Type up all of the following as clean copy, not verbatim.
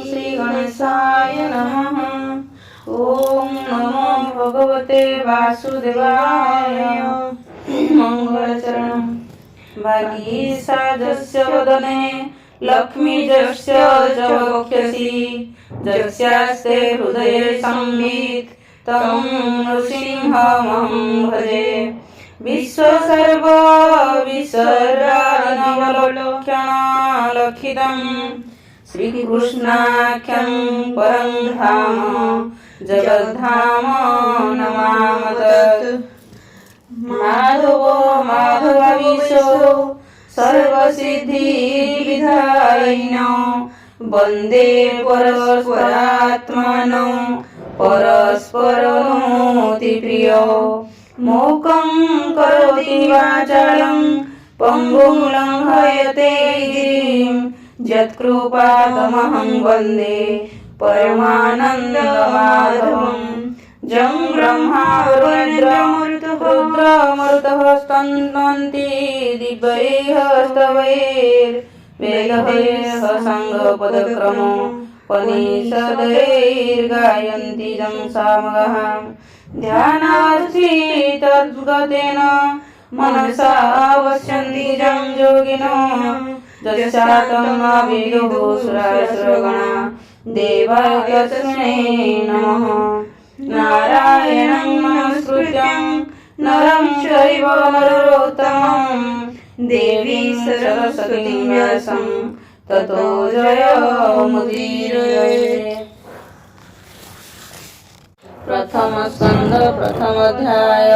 श्री गणेशाय नमः। ओम नमो भगवते वासुदेवाय। मंगलचरणं भागीसाजस्य वदने लक्ष्मीजस्य च वक्षसि जस्यास्ते हृदये संवित् तं नृसिंहमहं भजे। विश्वसर्व विसर्गादिनवलोक्यनालक्षितं श्रीकृष्णाख्यं परं धाम जगद्धाम नमामि। माधवो माधवावीशो सर्वसिद्धिविधायिनो वन्दे परस्परात्मनो परस्परनोतिप्रियो। मूकं करोति वाचालं पङ्गुं लङ्घयते गिरिं यत्कृपातमहं वन्दे परमानन्दमाधवम्। जं ब्रह्मा रुद्रमरुतः स्तन्वन्ति दिव्यैः स्तवैर्वेदैः सङ्गपदक्रमो पनिषदैर्गायन्ति जं सामगाः। ध्यानार्थी तद्गतेन मनसा पश्यन्ति जं योगिनो यस्यातं विदुःसुरासुरगणा देवाय तस्मै नमः। नारायणं नमस्कृत्यं नरं चैव नरोत्तमं देवीं सरस्वतीं व्यासं ततो जयमुदीरये। प्रथमस्कन्ध प्रथमाध्याय।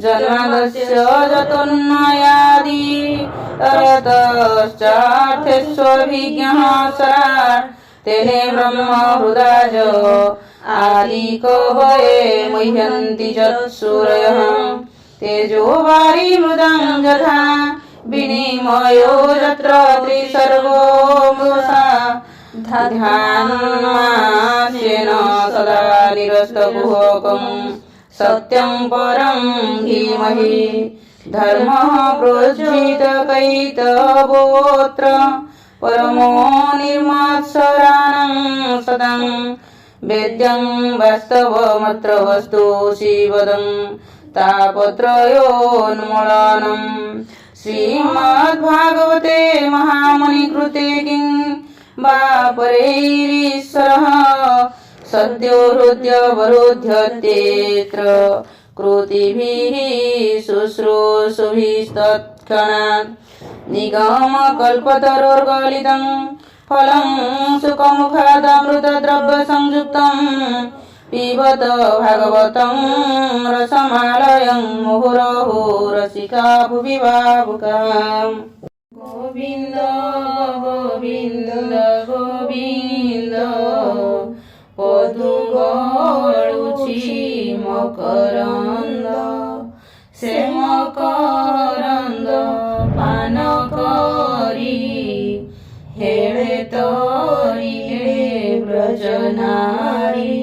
जन्मादस्य जतोन्मयादि तरतश्चार्थेष्वभिज्ञः सराट् तेने ब्रह्म हृदाज आदिकवये मुह्यन्ति यत्सूरयः। तेजो वारिमृदं यथा विनिमयो यत्र त्रिसर्गो मृषा ध्यानास्येन सदा निरस्तकुहकं सत्यं परं धीमहि। धर्मः प्रोज्झितकैतवोऽत्र परमो निर्मत्सराणं सदं वेद्यं वास्तवमत्र वस्तु शिवदं तापत्रयोन्मूलनम्। श्रीमद्भागवते महामुनिकृते किं वा परैरीश्वरः सद्यो हृद्यवरुध्यत्येत्र कृतिभिः शुश्रूषुभिस्तत्क्षणात्। निगमकल्पतरोर्गलितं फलं सुखमुखादमृतद्रव्यसंयुक्तं पिबत भागवतं रसमालयं मुहुरहो रसिका भुवि भावुकाः। गोविन्द गोविन्द गोविन्द पदुगळुछि मकरन्द से मकरन्द पान करी हेळे तरी हे ब्रजनारी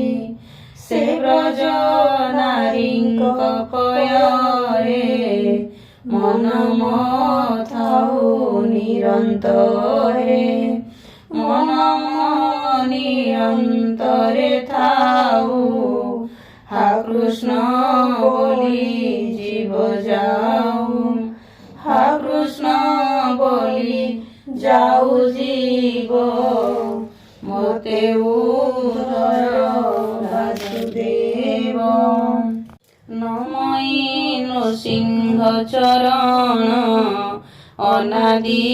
से ब्रजनारीं कपयरे मन मथाउ निरन्तरे मन निरन्तरे थाउ। हा कृष्ण बोली जीव जाऊ हा कृष्ण बोली जाऊ जीव मोते उदर वासुदेव। नमई नृसिंह चरण अनादि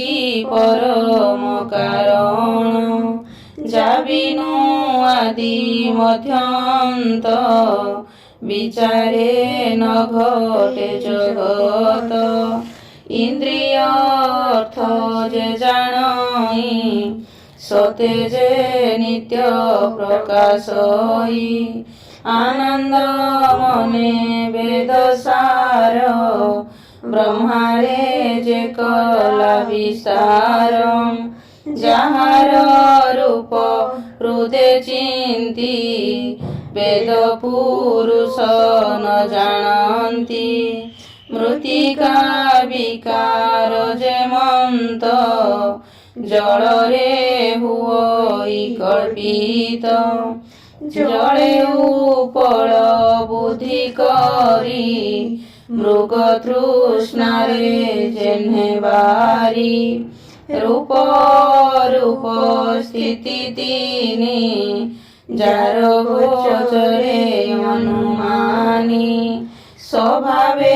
परम कारण जाबिनु आदि मध्यांत विचारे न घटे जगत। इंद्रिय अर्थ जे जाणई सते जे नित्य प्रकाशई। आनंद मने वेद सार ब्रह्मारे जे कला विस्तार। যাহার রূপ হৃদে চিন্তি বেদ পুরুষ ন জানন্তি মৃত্তিকা বিকার যেমন্ত জলরে হুই କଳ୍ପିତ ଜଳେ ଉପଳ ବୁଦ୍ଧି କରି ମୃଗ ତୃଷ୍ଣାରେ ଯେହ୍ନେ ବାରି ରୂପ ରୂପ ସ୍ଥିତି ତିନି ଯାର ଗୋଚରେ ଅନୁମାନି ସ୍ୱଭାବେ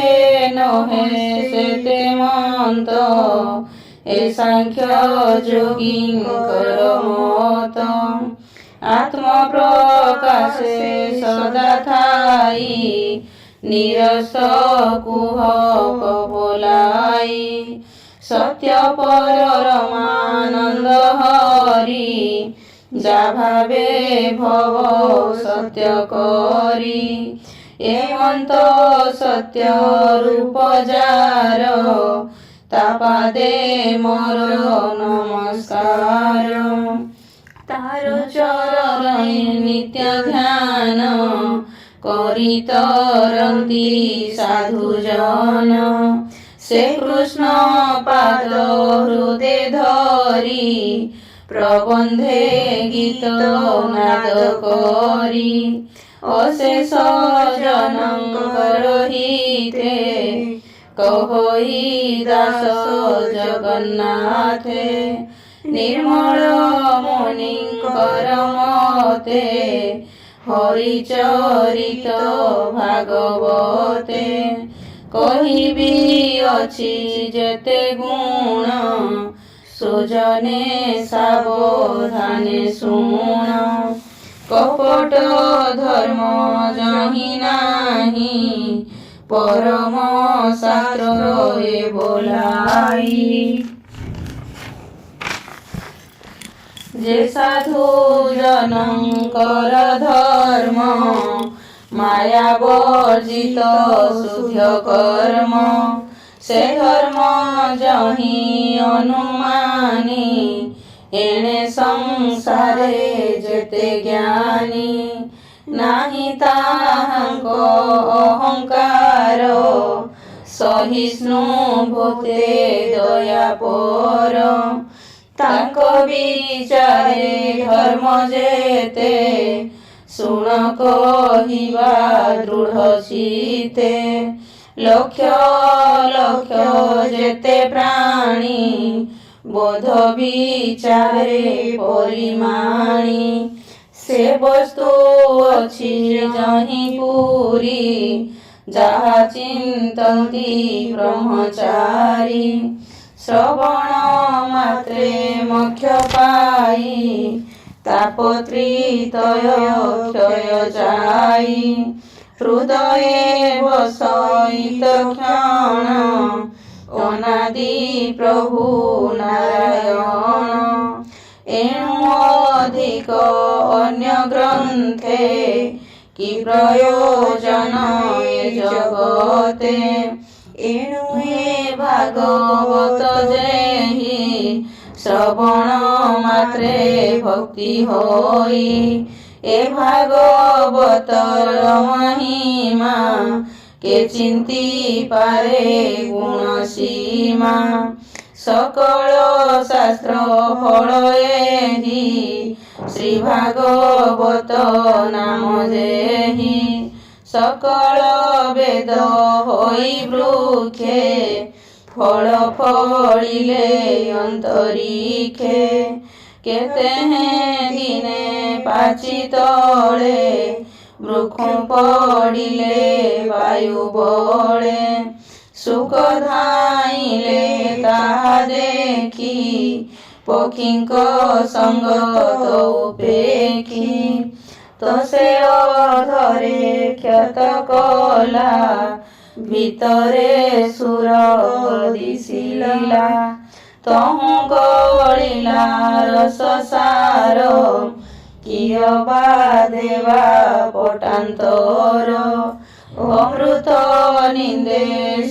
ନହେ ସେତେ ମନ୍ତ ଏ ସାଂଖ୍ୟ ଯୋଗୀଙ୍କର ମତ ଆତ୍ମ ପ୍ରକାଶେ ସଦା ଥାଇ ନିରସ କୁହକ ବୋଲାଇ ସତ୍ୟ ପରମାନନ୍ଦ ହରି ଯା ଭାବେ ଭବ ସତ୍ୟ କରି ଏମନ୍ତ ସତ୍ୟ ରୂପ ଯାର ତା ପାଦେ ମୋର ନମସ୍କାର ତାର ଚରଣେ ନିତ୍ୟ ଧ୍ୟାନ କରି ତରନ୍ତି ସାଧୁଜନ ସେ କୃଷ୍ଣ ପାଦ ହୃଦେ ଧରି ପ୍ରବନ୍ଧେ ଗୀତ ନାଦ କରି ଅଶେଷ ଜନଙ୍କର ହିତେ କହଇ ଦାସ ଜଗନ୍ନାଥେ ନିର୍ମଳ ମୁନିଙ୍କର ମତେ ହରିଚରିତ ଭାଗବତେ କହିବି ଅଛି ଯେତେ ଗୁଣ ସୁଜନେ ସାବଧାନେ ଶୁଣ କପଟ ଧର୍ମ ଜହି ନାହିଁ ପରମ ଶାସ୍ତ୍ରରେ ବୋଲାଇ ଯେ ସାଧୁ ଜନଙ୍କର ଧର୍ମ ମାୟା ବର୍ଜିତ ଶୁଦ୍ଧ କର୍ମ ସେ ଧର୍ମ ଜହି ଅନୁମାନି ଏଣେ ସଂସାରେ ଯେତେ ଜ୍ଞାନୀ ନାହିଁ ତାହାଙ୍କ ଅହଙ୍କାର ସହିଷ୍ଣୁ ଭୂତେ ଦୟାପର ତାଙ୍କ ବିଚାରେ ଧର୍ମ ଯେତେ ଶୁଣ କହିବା ଦୃଢ଼ ଚିତେ ଲକ୍ଷ ଲକ୍ଷ ଯେତେ ପ୍ରାଣୀ ବୋଧ ବିଚାରେ ପରିମାଣି ସେ ବସ୍ତୁ ଅଛି ଯହିଁ ପୁରୀ ଯାହା ଚିନ୍ତନ୍ତି ବ୍ରହ୍ମଚାରୀ ଶ୍ରବଣ ମାତ୍ରେ ମୋକ୍ଷ ପାଇ ତାପତ୍ରିତୟ କ୍ଷୟ ଯାଇ ହୃଦये ବସଇତ କ୍ଷଣ ଅନାଦି ପ୍ରଭୁ ନାରାୟଣ ଏଣୁ ଅଧିକ ଅନ୍ୟ ଗ୍ରନ୍ଥେ କି ପ୍ରୟୋଜନ ଏ ଜଗତେ ଏଣୁ ଏ ଭାଗବତ ଯେହି ଶ୍ରବଣ ମାତ୍ରେ ଭକ୍ତି ହୋଇ ଏ ଭାଗବତର ମହିମା କେ ଚିନ୍ତି ପାରେ ଗୁଣ ସୀମା সকল শাস্ত্র ফল এহি শ্রী ভাগবত নাম যেহি সকল বেদ হই বৃক্ষে ফল ফলিলে অন্তরিক্ষে কেতে দিনে পাচি তলে বৃক্ষ পড়িলে বায়ু বলে সুখ ধাইলে তাহা দেখি পক্ষীଙ୍କ সঙ্গ তো উপেক্ষি তো সে অধরে ক্ষত কলা ভিতরে সুর দিশিলা তহু গଳିଲା রস সার কিয় বা দেবা পটান্তর অমৃত নিন্দে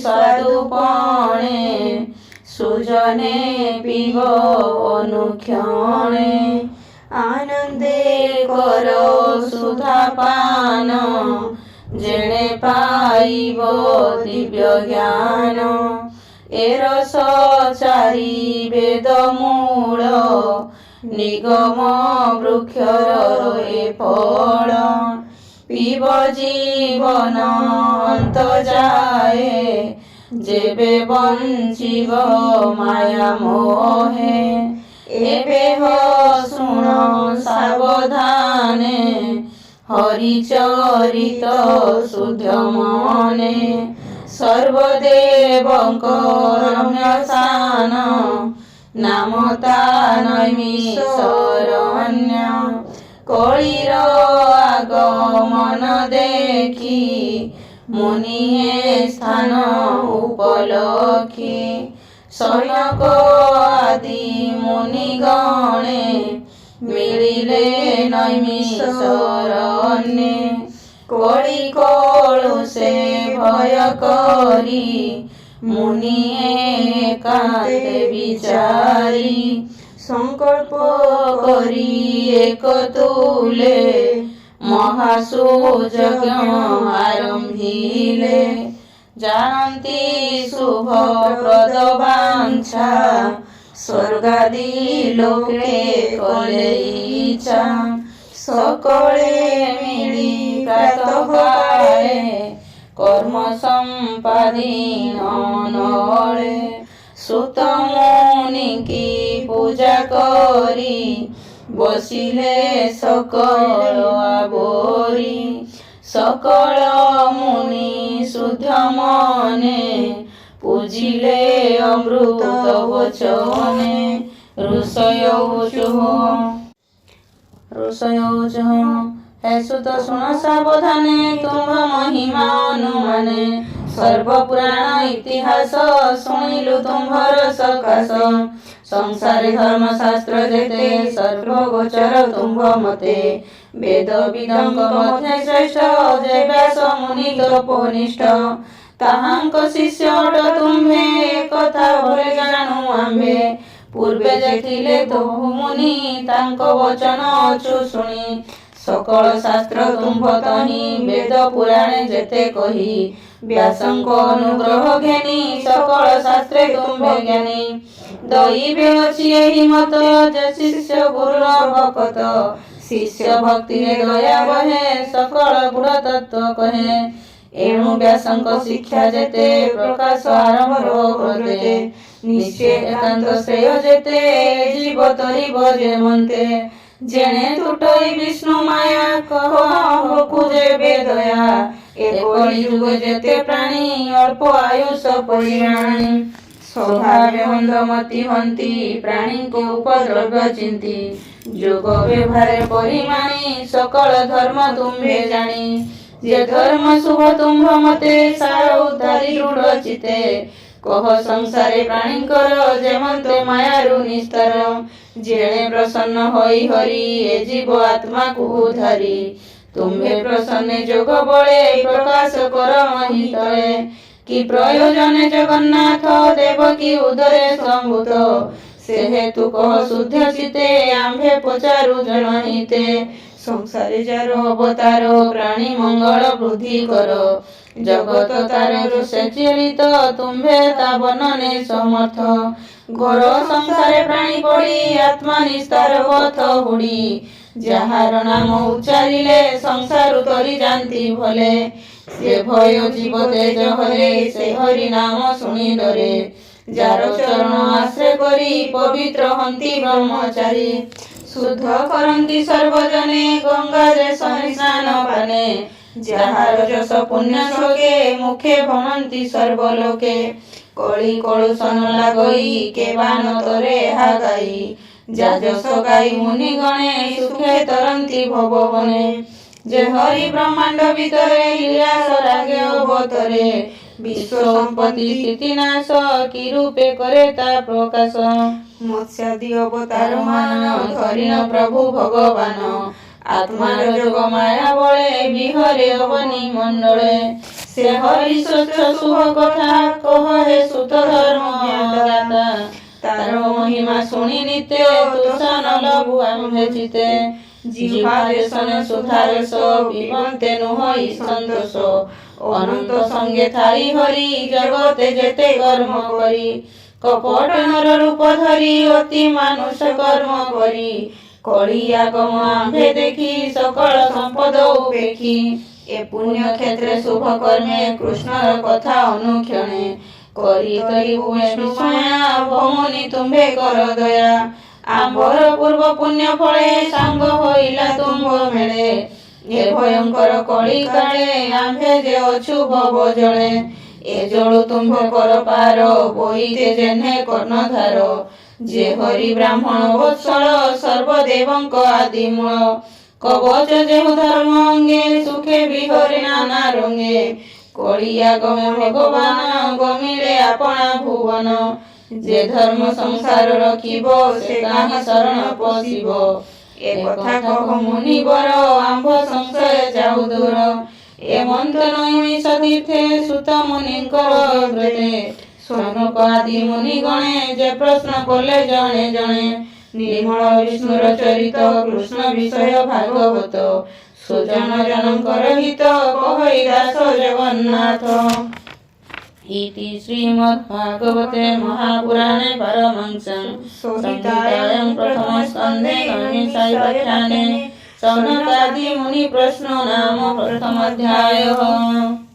স্বাদুপণে সুজনে পিব অনুক্ষণে আনন্দে কর সুধা পান যেনে পাইব দিব্য জ্ঞান এ রস চারি বেদ মূল ନିଗମ ବୃକ୍ଷର ଏ ଫଳ ପିବ ଜୀବନ ଅନ୍ତ ଯାଏ ଯେବେ ବଞ୍ଚିବ ମାୟା ମୋହେ ଏବେ ହୋ ଶୁଣ ସାବଧାନେ ହରିଚରିତ ଶୁଦ୍ଧ ମନେ ସର୍ବଦେବଙ୍କ ରମ୍ୟ ସ୍ଥାନ ନାମ ତା ନୈମିଷରଣ୍ୟ କଳିର আগমନ ଦେଖି ମୁନିଏ ସ୍ଥାନ ଉପଲକ୍ଷୀ ସୈନକ ଆଦି ମୁନିଗଣେ ମିଳିଲେ ନୈମିଷରଣ୍যେ କଳି କଳୁ ସେ ଭୟ କରି ମୁନିଏ ଏକାନ୍ତେ ବିଚାରି ସଂକଳ୍ପ କରି ଏକ ତୁଲେ ମହାସୁଯଜ୍ଞ ଆରମ୍ଭିଲେ ଜାଣନ୍ତି ଶୁଭପ୍ରଦ ବାଞ୍ଛା ସ୍ୱର୍ଗାଦି ଲୋକେ କଲେ ଇଚ୍ଛା ସକଳେ ମିଳି ପ୍ରାତଃକାଳେ কর্ম সম্পাদীন নলে সুত মুনিকি পূজা করি বসিলে সকল আবরি সকল মুনি শুদ্ধ মনে পূজিলে অমৃত বচনে ऋषयोचुः हे सुत सुन सावधाने तुम्भ महिमा अनुमाने सर्वपुराण इतिहास शुणिलु तुम्भर सकाश संसारे धर्मशास्त्र जेते सर्वगोचर तुम्भ मते वेद विदंग मध्ये श्रेष्ठ जे व्यास मुनि तपोनिष्ठ ताहांक शिष्य अट तुम्भे कथा भले जाणु आम्भे पूर्वे देखिले तोहु मुनि तांक वचन अछु शुणी सकल शास्त्र तुम्भ तहि वेद पुराणे जेते कही व्यासंक अनुग्रह घेनी सकल शास्त्रे तुम्भे ज्ञानी दैवे अछि एहि मत जे शिष्य गुरुर भक्त शिष्य भक्ति दया बहे सकल गुण तत्व कहे एणु व्यासंक शिक्षा जेते प्रकाश आरंभ करते निश्चय एकांत श्रेय जेते जीव तरिब जे मन्ते जेणे तुटई विष्णु माया कह जेबे दया ए कलि युग जेते प्राणी अल्प आयुष परिमाणी स्वभावे मंदमती हंती प्राणी को उपद्रव्य चिंती जोग व्यवहार परिमाणी सकल धर्म तुम्भे जानी जे धर्म शुभ तुम्भ मते सार उद्धारी दृढ़ चिते कह संसारे प्राणी कर जेमंते मायारु निस्तार जेणे प्रसन्न होई हरि ए जीव आत्मा को धरी तुम्भे प्रसन्न जोग बळे प्रकाश कर मही तळे कि प्रयोजने जगन्नाथ देवकी उदरे संभूत से हेतु कह शुद्ध चिते आम्भे पचारु जनहिते संसारे जार अवतार प्राणी मंगल वृद्धि कर जगत तार चरित तुम्भे ता वर्णने समर्थ घोर संसारे प्राणी पड़ी आत्मा निस्तार पथ हुड़ी ଯାହାର ନାମ ଉଚ୍ଚାରିଲେ ସଂସାର ତରି ଯାନ୍ତି ଭଲେ ସେ ଭୟ ଜୀବ ତେଜ ହରେ ସେ ହରି ନାମ ଶୁଣି ଡରେ ଯାର ଚରଣ ଆଶ୍ରୟ କରି ପବିତ୍ର ହନ୍ତି ବ୍ରହ୍ମଚାରୀ शुद्ध करंती सर्वजने गंगारे स्नान पाने ଯାହାର ଯଶ ପୁଣ୍ୟ ଶୋକେ ମୁଖେ ଭଣନ୍ତି ସର୍ବଲୋକେ କଳି କଳୁଷଣ ଲାଗଇ କେବାନ ତରେ ଏହା ଗାଇ ଯା ଯଶ ଗାଇ ମୁନି ଗଣେ ସୁଖେ ତରନ୍ତି ଭବବନେ ଯେ ହରି ବ୍ରହ୍ମାଣ୍ଡ ଭିତରେ লীଳାସ ରାଗେ ଅବତରେ ବିଶ୍ୱ ସମ୍ପତ୍ତି ସ୍ଥିତି ନାଶ କି ରୂପେ କରେ ତା ପ୍ରକାଶ ମତ୍ସ୍ୟାଦି ଅବତାର ମାନ ଧରିଣ ପ୍ରଭୁ ଭଗବାନ आत्मार जोग माया बळे बिहरे अवनी मंडले से हरि स्वच्छ शुभ कथा कह हे सुत धर्म ज्ञाता तार महिमा सुनी नित्य तुषन लघु आम्भे चिते जिह्वारे सने सुधारे सो विमन्ते नुहई संतोष अनंत संगे थाई हरि जगते जेते कर्म करी कपट नर रूप धरी अति मानुष कर्म करी कଳି आगम आम्भे देखी सकल संपद उपेक्षी ए पुण्य क्षेत्रे शुभ कर्मे कृष्णर कथा अनुक्षणे करी करी विष्णु माया भमुनि तुम्भे कर दया आम्भर पूर्व पुण्य फले सांग होइला तुम्भ मेळे ए भयंकर कଳି काळे आम्भे जे अछु भव जळे ए जळु तुम्भ कर पार बोईते जेन्हे कर्णधार जे हरि ब्राह्मण वत्सल सर्वदेवଙ୍କ आदि मूल कवच जेहु धर्म अंगे सुखे बिहरे नाना रंगे कଳିया गमे भगवान गमिले आपणा भुवन जे धर्म संसार रखिब से काहि शरण पशिब ए कथा कह मुनिवर आम्भ संशय जाऊ दूर ए मंत्र नैमिष तीर्थे सुत मुनिଙ୍କର व्रते सनक आदि मुनि गणे जे प्रश्न कले जणे जणे निर्मल विष्णुर चरित कृष्ण विषय भागवत सुजन जनकर हित कहई दास जगन्नाथ इति श्रीमद्भागवते महापुराणे पारमहंस्यां संहितायां प्रथमस्कन्धे गणेशाख्याने सौनकादि मुनि प्रश्नो नाम प्रथम अध्यायः।